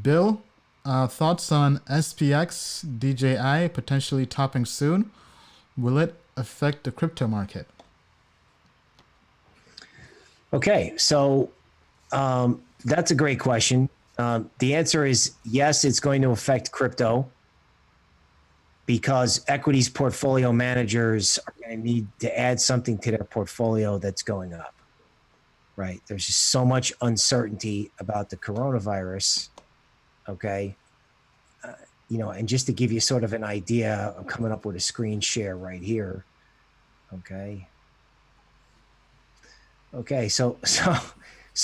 Bill, thoughts on SPX DJI potentially topping soon? Will it affect the crypto market? Okay, so that's a great question. The answer is yes, it's going to affect crypto because equities portfolio managers are going to need to add something to their portfolio that's going up, right? There's just so much uncertainty about the coronavirus, okay? And just to give you sort of an idea, I'm coming up with a screen share right here, okay? Okay, so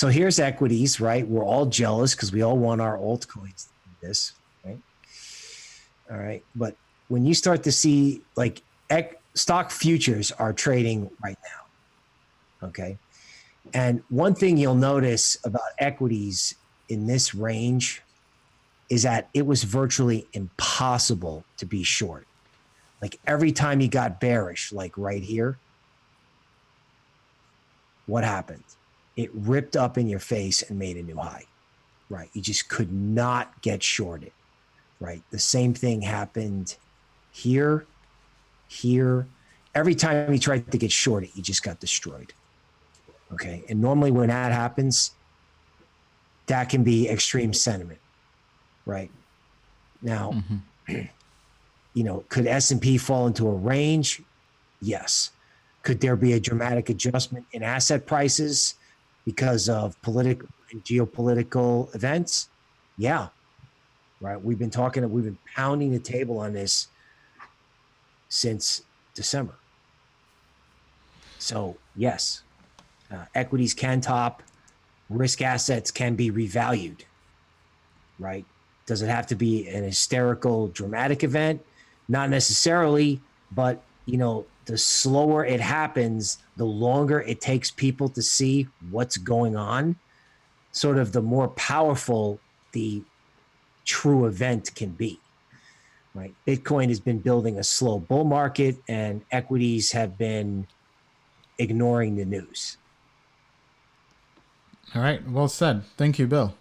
here's equities, right? We're all jealous because we all want our altcoins to do this, right? All right, but when you start to see like stock futures are trading right now, okay? And one thing you'll notice about equities in this range is that it was virtually impossible to be short. Like every time you got bearish, like right here, what happened? It ripped up in your face and made a new high, right? You just could not get shorted, right? The same thing happened here. Every time you tried to get shorted, you just got destroyed, okay? And normally when that happens, that can be extreme sentiment, right? Now, could S&P fall into a range? Yes. Could there be a dramatic adjustment in asset prices because of political and geopolitical events? Yeah, right. We've been pounding the table on this since December. So yes, equities can top, risk assets can be revalued, right? Does it have to be an hysterical, dramatic event? Not necessarily, but the slower it happens, the longer it takes people to see what's going on, sort of the more powerful the true event can be, right? Bitcoin has been building a slow bull market and equities have been ignoring the news. All right, well said. Thank you, Bill.